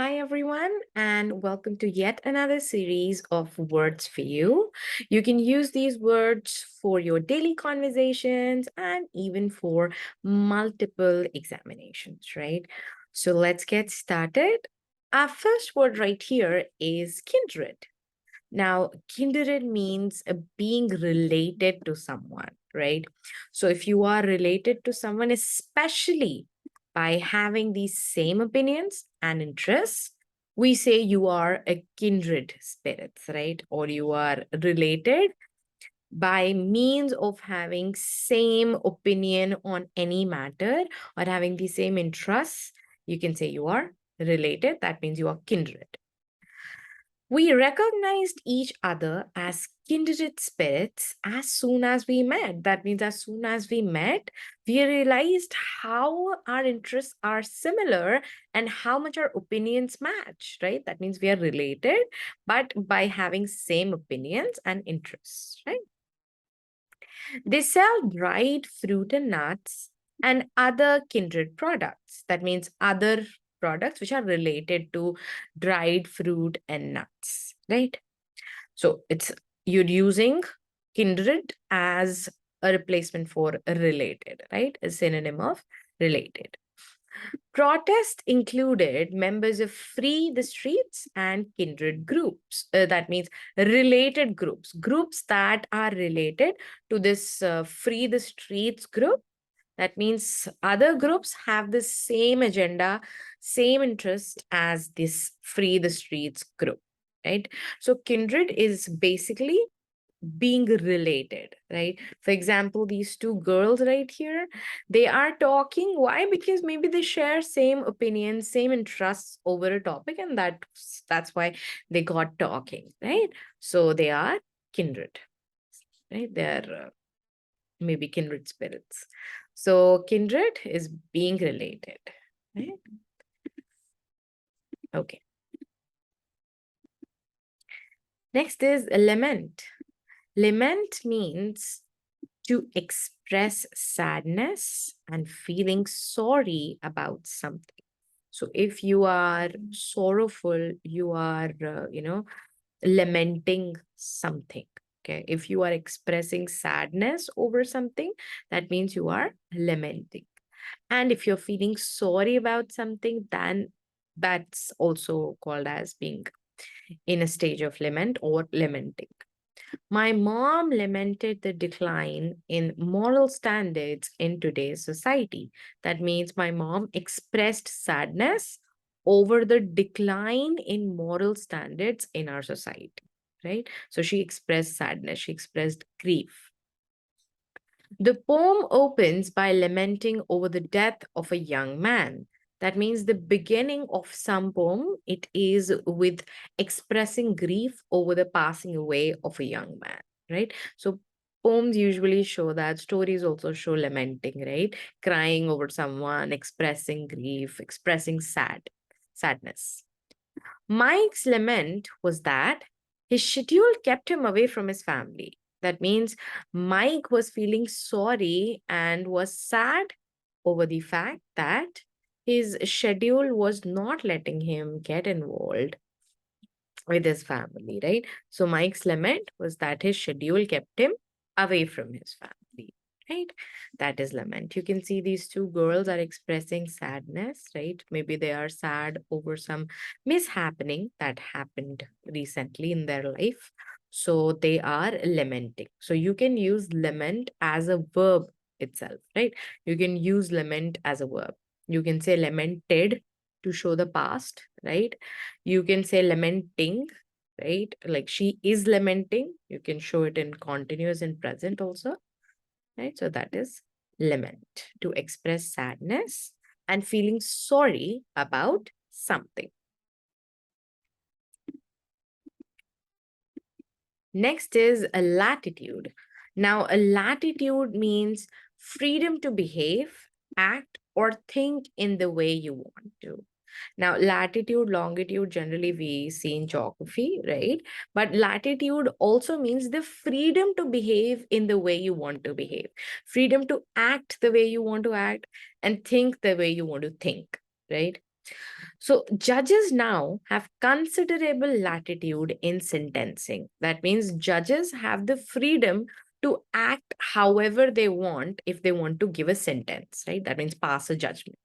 Hi, everyone, and welcome to yet another series of words for you. You can use these words for your daily conversations and even for multiple examinations, right? So let's get started. Our first word right here is kindred. Now, kindred means being related to someone, right? So if you are related to someone, especially by having these same opinions and interests, we say you are a kindred spirits, right? Or you are related by means of having same opinion on any matter or having the same interests. You can say you are related. That means you are kindred. We recognized each other as kindred spirits as soon as we met. That means, as soon as we met, we realized how our interests are similar and how much our opinions match, right? That means we are related, but by having same opinions and interests, right? They sell dried fruit and nuts and other kindred products. That means other products which are related to dried fruit and nuts, right? So it's you're using kindred as a replacement for related, right? A synonym of related. Protest included members of Free the Streets and kindred groups. That means related groups, groups that are related to this Free the Streets group. That means other groups have the same agenda, same interest as this Free the Streets group, right? So kindred is basically being related, right? For example, these two girls right here, they are talking. Why? Because maybe they share same opinions, same interests over a topic, and that's why they got talking, right? So they are kindred, right? They're maybe kindred spirits. So kindred is being related, right? Okay. Next is lament. Lament means to express sadness and feeling sorry about something. So if you are sorrowful, you are, lamenting something. Okay. If you are expressing sadness over something, that means you are lamenting. And if you're feeling sorry about something, then that's also called as being in a stage of lament or lamenting. My mom lamented the decline in moral standards in today's society. That means my mom expressed sadness over the decline in moral standards in our society, right? So she expressed sadness, she expressed grief. The poem opens by lamenting over the death of a young man. That means the beginning of some poem, it is with expressing grief over the passing away of a young man, right? So poems usually show that, stories also show lamenting, right? Crying over someone, expressing grief, expressing sadness. Mike's lament was that his schedule kept him away from his family. That means Mike was feeling sorry and was sad over the fact that his schedule was not letting him get involved with his family, right? So Mike's lament was that his schedule kept him away from his family, right? That is lament. You can see these two girls are expressing sadness, right? Maybe they are sad over some mishappening that happened recently in their life. So they are lamenting. So you can use lament as a verb itself, right? You can use lament as a verb. You can say lamented to show the past, right? You can say lamenting, right? Like she is lamenting. You can show it in continuous and present also, right? So that is lament, to express sadness and feeling sorry about something. Next is a latitude. Now, a latitude means freedom to behave, act, or think in the way you want to. Now, latitude, longitude, generally we see in geography, right? But latitude also means the freedom to behave in the way you want to behave, freedom to act the way you want to act, and think the way you want to think, right? So judges now have considerable latitude in sentencing. That means judges have the freedom to act however they want if they want to give a sentence, right? That means pass a judgment.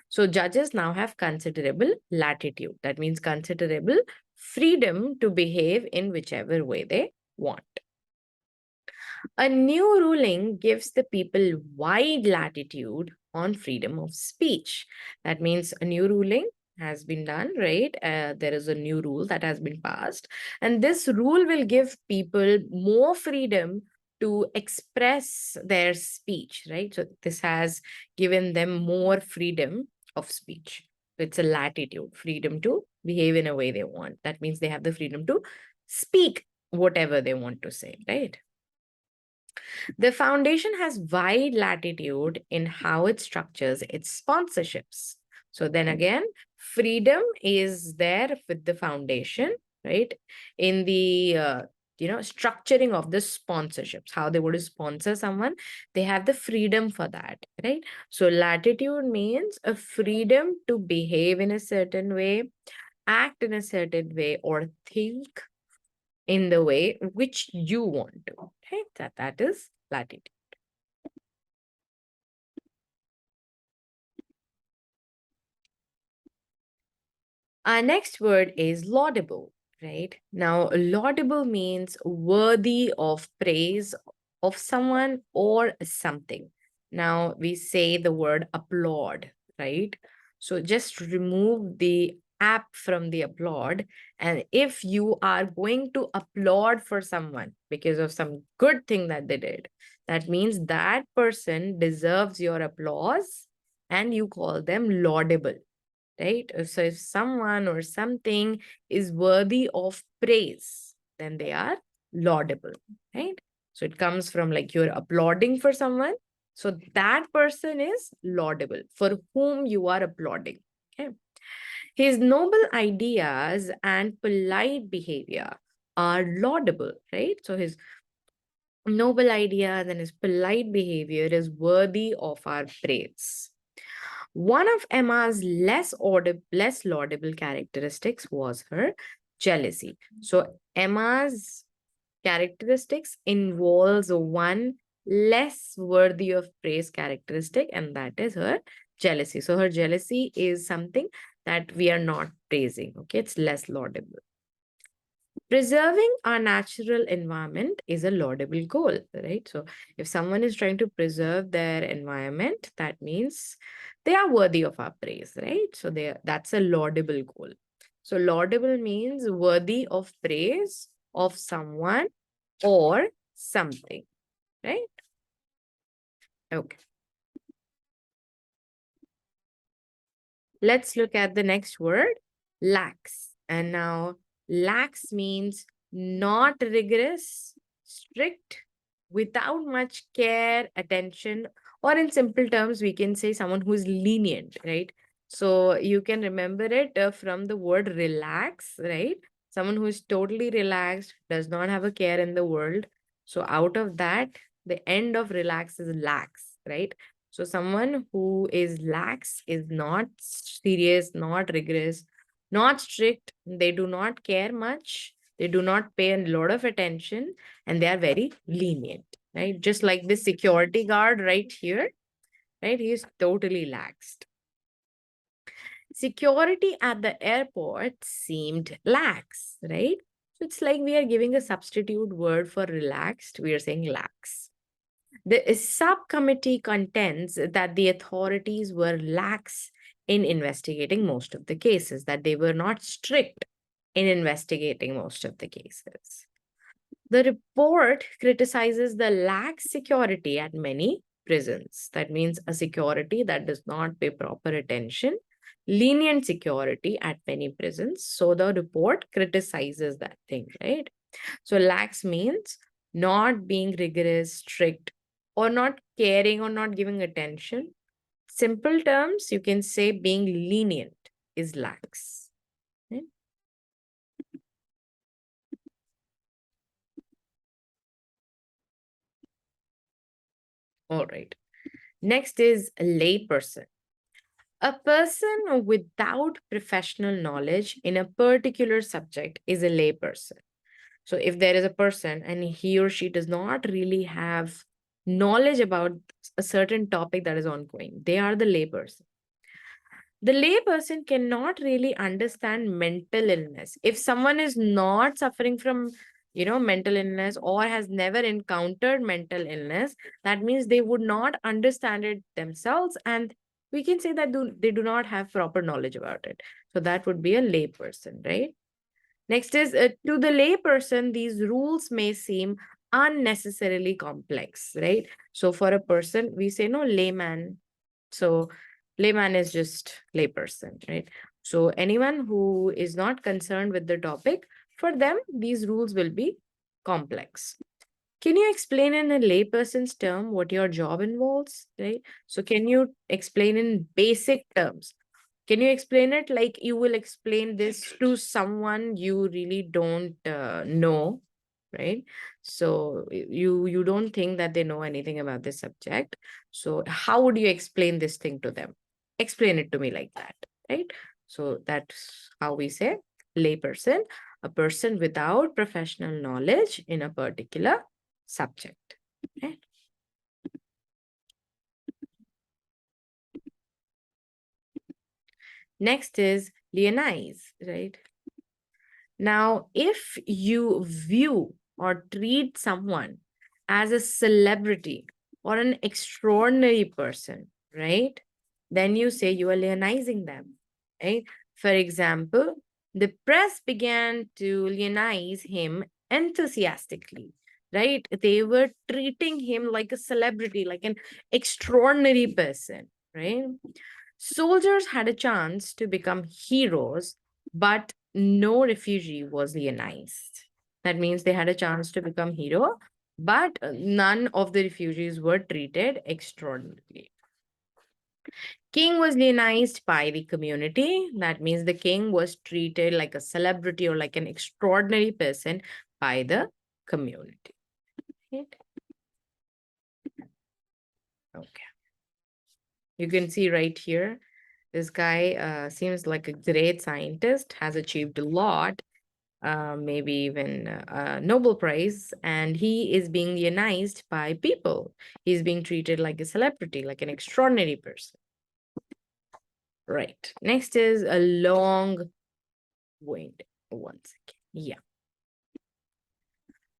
So judges now have considerable latitude. That means considerable freedom to behave in whichever way they want. A new ruling gives the people wide latitude on freedom of speech. That means a new ruling has been done, right? There is a new rule that has been passed, and this rule will give people more freedom to express their speech, right? So this has given them more freedom of speech. It's a latitude, freedom to behave in a way they want. That means they have the freedom to speak whatever they want to say, right? The foundation has wide latitude in how it structures its sponsorships. So then again, freedom is there with the foundation, right? In the structuring of the sponsorships, how they would sponsor someone, they have the freedom for that, right? So latitude means a freedom to behave in a certain way, act in a certain way, or think in the way which you want to. Okay, that is latitude. Our next word is laudable, right? Now, laudable means worthy of praise of someone or something. Now, we say the word applaud, right? So just remove the app from the applaud. And if you are going to applaud for someone because of some good thing that they did, that means that person deserves your applause and you call them laudable, right? So if someone or something is worthy of praise, then they are laudable, right? So it comes from like you're applauding for someone. So that person is laudable for whom you are applauding. Okay. His noble ideas and polite behavior are laudable, right? So his noble ideas and his polite behavior is worthy of our praise. One of Emma's less laudable characteristics was her jealousy. So Emma's characteristics involves one less worthy of praise characteristic, and that is her jealousy. So her jealousy is something that we are not praising. Okay, it's less laudable. Preserving our natural environment is a laudable goal, right? So if someone is trying to preserve their environment, that means they are worthy of our praise, right? So that's a laudable goal. So laudable means worthy of praise of someone or something, right? Okay. Let's look at the next word, lax. And now, lax means not rigorous, strict, without much care, attention, or in simple terms, we can say someone who is lenient, right? So you can remember it from the word relax, right? Someone who is totally relaxed, does not have a care in the world. So out of that, the end of relax is lax, right? So someone who is lax is not serious, not rigorous, not strict. They do not care much. They do not pay a lot of attention, and they are very lenient, right? Just like this security guard right here, right? He is totally laxed. Security at the airport seemed lax, right? So it's like we are giving a substitute word for relaxed. We are saying lax. The subcommittee contends that the authorities were lax in investigating most of the cases, that they were not strict in investigating most of the cases. The report criticizes the lax security at many prisons. That means a security that does not pay proper attention, lenient security at many prisons. So the report criticizes that thing, right? So lax means not being rigorous, strict, or not caring or not giving attention. Simple terms, you can say being lenient is lax. Right? All right. Next is a layperson. A person without professional knowledge in a particular subject is a layperson. So if there is a person and he or she does not really have knowledge about a certain topic that is ongoing, they are the layperson. The layperson cannot really understand mental illness. If someone is not suffering from, mental illness or has never encountered mental illness, that means they would not understand it themselves. And we can say that they do not have proper knowledge about it. So that would be a layperson, right? Next is to the layperson, these rules may seem unnecessarily complex, right? So for a person, we say no layman. So layman is just layperson, right? So anyone who is not concerned with the topic, for them, these rules will be complex. Can you explain in a layperson's term what your job involves, right? So can you explain in basic terms? Can you explain it like you will explain this to someone you really don't know, right? So you don't think that they know anything about this subject. So how would you explain this thing to them? Explain it to me like that, right? So that's how we say layperson, a person without professional knowledge in a particular subject. Right? Next is Leonize, right? Now, if you view or treat someone as a celebrity or an extraordinary person, right? Then you say you are leonizing them, right? For example, the press began to leonize him enthusiastically, right? They were treating him like a celebrity, like an extraordinary person, right? Soldiers had a chance to become heroes, but no refugee was leonized. That means they had a chance to become hero, but none of the refugees were treated extraordinarily. King was leonized by the community. That means the king was treated like a celebrity or like an extraordinary person by the community. Right? Okay. You can see right here, this guy seems like a great scientist, has achieved a lot, maybe even a Nobel Prize, and he is being leonized by people. He's being treated like a celebrity, like an extraordinary person. Right. Next is a long wind. One second. Yeah.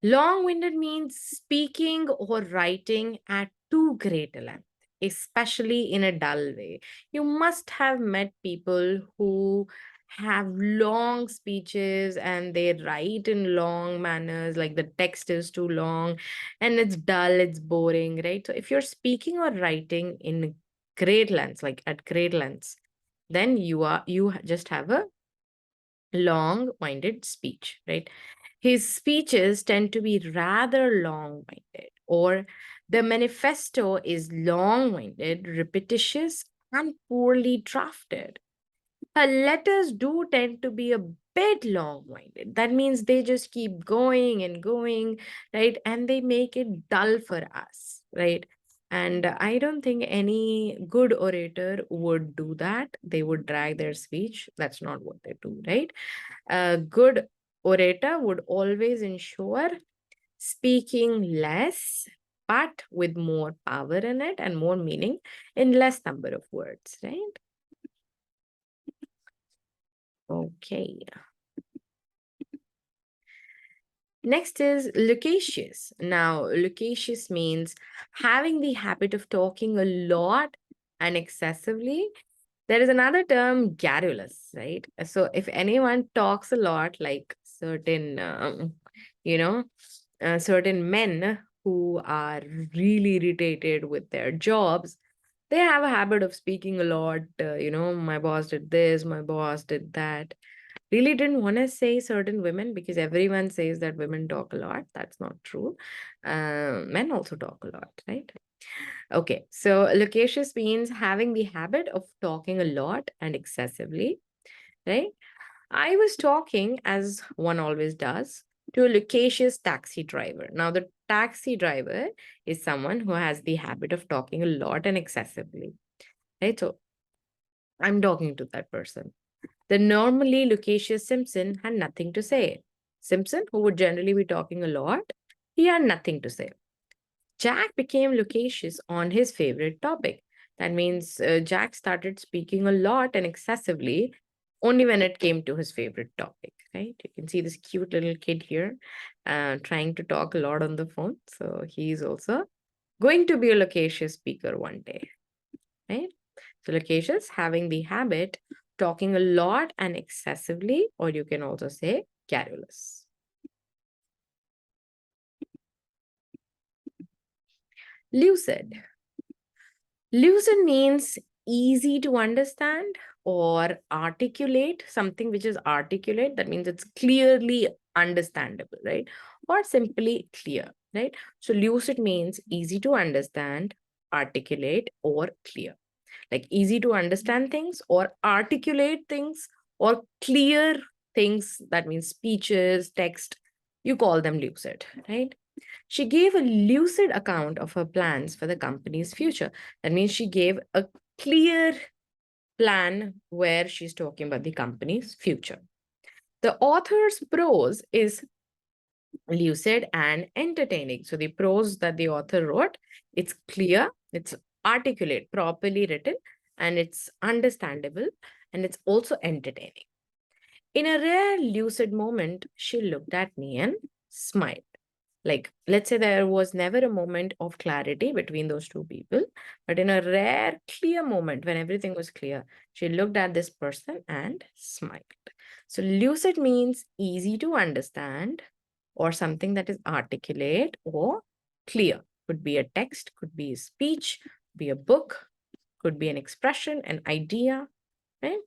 Long-winded means speaking or writing at too great a length, especially in a dull way. You must have met people who have long speeches and they write in long manners, like the text is too long and it's dull, it's boring, right? So if you're speaking or writing in great lengths, like at great lengths, then you just have a long-winded speech, right? His speeches tend to be rather long winded, or the manifesto is long winded, repetitious, and poorly drafted. Her letters do tend to be a bit long winded. That means they just keep going and going, right? And they make it dull for us, right? And I don't think any good orator would do that. They would drag their speech. That's not what they do, right? A good orator would always ensure speaking less, but with more power in it and more meaning in less number of words, right? Okay. Next is loquacious. Now, loquacious means having the habit of talking a lot and excessively. There is another term, garrulous, right? So if anyone talks a lot, like certain, certain men who are really irritated with their jobs, they have a habit of speaking a lot. My boss did this, my boss did that. Really didn't want to say certain women because everyone says that women talk a lot. That's not true. Men also talk a lot, right? Okay, so loquacious means having the habit of talking a lot and excessively, right? I was talking, as one always does, to a loquacious taxi driver. Now, the taxi driver is someone who has the habit of talking a lot and excessively, right? So I'm talking to that person. The normally loquacious Simpson had nothing to say. Simpson, who would generally be talking a lot, he had nothing to say. Jack became loquacious on his favorite topic. That means Jack started speaking a lot and excessively only when it came to his favorite topic, right? You can see this cute little kid here trying to talk a lot on the phone. So he's also going to be a loquacious speaker one day, right? So loquacious, having the habit, talking a lot and excessively, or you can also say garrulous. Lucid. Lucid means easy to understand or articulate, something which is articulate. That means it's clearly understandable, right? Or simply clear, right? So lucid means easy to understand, articulate, or clear. Like easy to understand things or articulate things or clear things. That means speeches, text, you call them lucid, right? She gave a lucid account of her plans for the company's future. That means she gave a clear plan where she's talking about the company's future. The author's prose is lucid and entertaining. So the prose that the author wrote, it's clear, it's articulate, properly written, and it's understandable, and it's also entertaining. In a rare lucid moment, she looked at me and smiled. Like, let's say there was never a moment of clarity between those two people, but in a rare, clear moment when everything was clear, she looked at this person and smiled. So, lucid means easy to understand or something that is articulate or clear. Could be a text, could be a speech, be a book, could be an expression, an idea, right?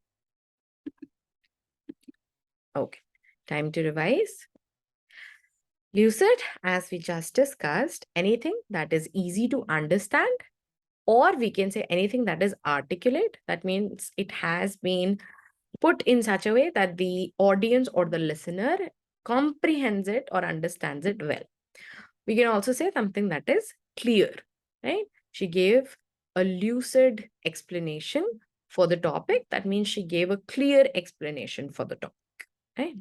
Okay, time to revise. Lucid, as we just discussed, anything that is easy to understand, or we can say anything that is articulate. That means it has been put in such a way that the audience or the listener comprehends it or understands it well. We can also say something that is clear, right? She gave a lucid explanation for the topic. That means she gave a clear explanation for the topic, right?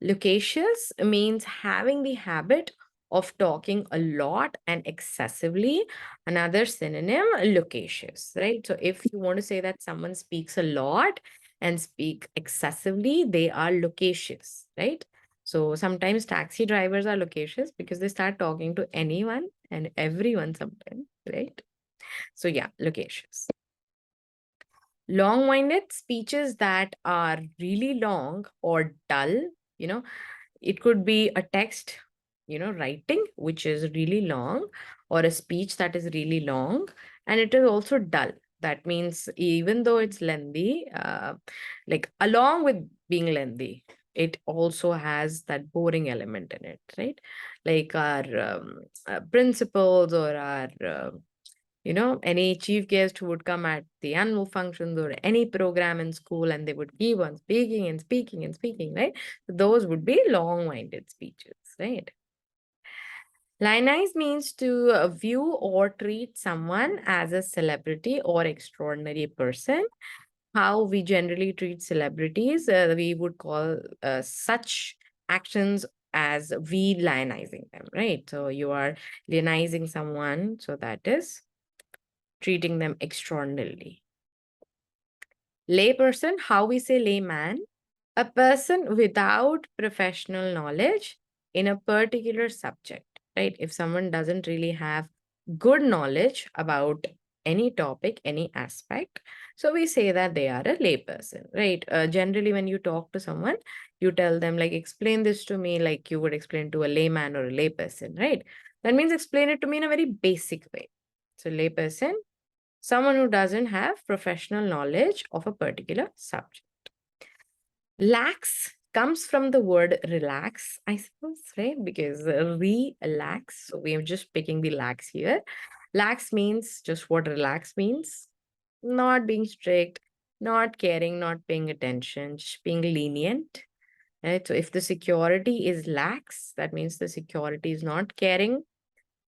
Loquacious means having the habit of talking a lot and excessively. Another synonym, loquacious, right? So if you want to say that someone speaks a lot and speak excessively, they are loquacious, right? So sometimes taxi drivers are loquacious because they start talking to anyone and everyone sometimes, right? So yeah, loquacious. Long-winded speeches that are really long or dull, you know, it could be a text, writing, which is really long, or a speech that is really long, and it is also dull. That means even though it's lengthy, like along with being lengthy, it also has that boring element in it, right? Like our principals or our any chief guest who would come at the annual functions or any program in school and they would keep on speaking and speaking and speaking, right? Those would be long-winded speeches, right? Lionize means to view or treat someone as a celebrity or extraordinary person. How we generally treat celebrities, we would call such actions as we lionizing them, right? So you are lionizing someone, so that is treating them extraordinarily. Layperson, how we say layman, a person without professional knowledge in a particular subject, right? If someone doesn't really have good knowledge about any topic, any aspect, so we say that they are a layperson, right? Generally, when you talk to someone, you tell them, like, explain this to me like you would explain to a layman or a layperson, right? That means explain it to me in a very basic way. So, layperson, someone who doesn't have professional knowledge of a particular subject. Lax comes from the word relax, I suppose, right? Because relax, so we are just picking the lax here. Lax means just what relax means, not being strict, not caring, not paying attention, just being lenient, right? So if the security is lax, that means the security is not caring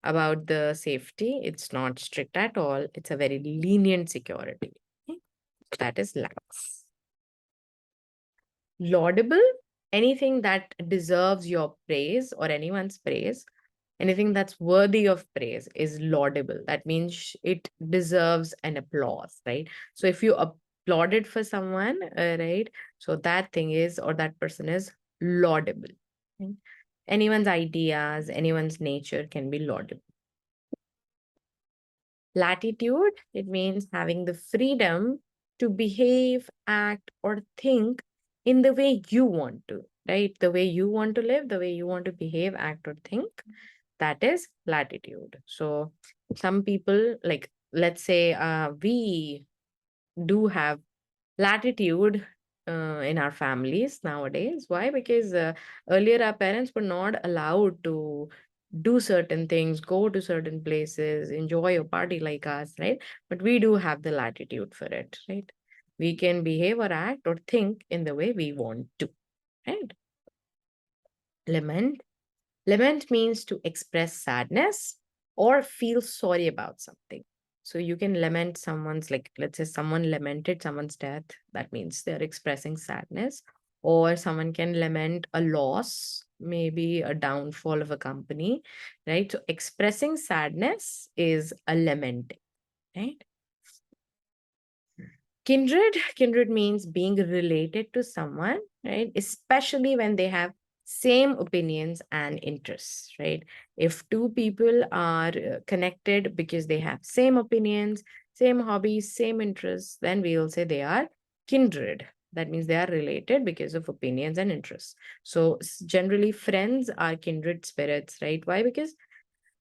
about the safety. It's not strict at all. It's a very lenient security. Okay? That is lax. Laudable, anything that deserves your praise or anyone's praise, anything that's worthy of praise is laudable. That means it deserves an applause, right? So if you applauded for someone, right, so that thing is, or that person is laudable, right? Anyone's ideas, anyone's nature can be laudable. Latitude, it means having the freedom to behave, act, or think in the way you want to, right? The way you want to live, the way you want to behave, act, or think. That is latitude. So some people, like, let's say we do have latitude in our families nowadays. Why? Because earlier our parents were not allowed to do certain things, go to certain places, enjoy a party like us, right? But we do have the latitude for it, right? We can behave or act or think in the way we want to, right? Lament. Lament means to express sadness or feel sorry about something. So you can lament someone's, like, let's say someone lamented someone's death. That means they're expressing sadness. Or someone can lament a loss, maybe a downfall of a company, right? So expressing sadness is a lamenting, right? Kindred means being related to someone, right? Especially when they have same opinions and interests, right? If two people are connected because they have same opinions, same hobbies, same interests, then we'll say they are kindred. That means they are related because of opinions and interests. So generally friends are kindred spirits, right? Why? Because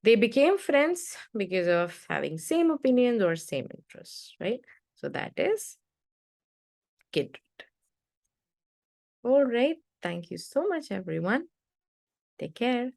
they became friends because of having same opinions or same interests, right? So that is kindred. All right. Thank you so much, everyone. Take care.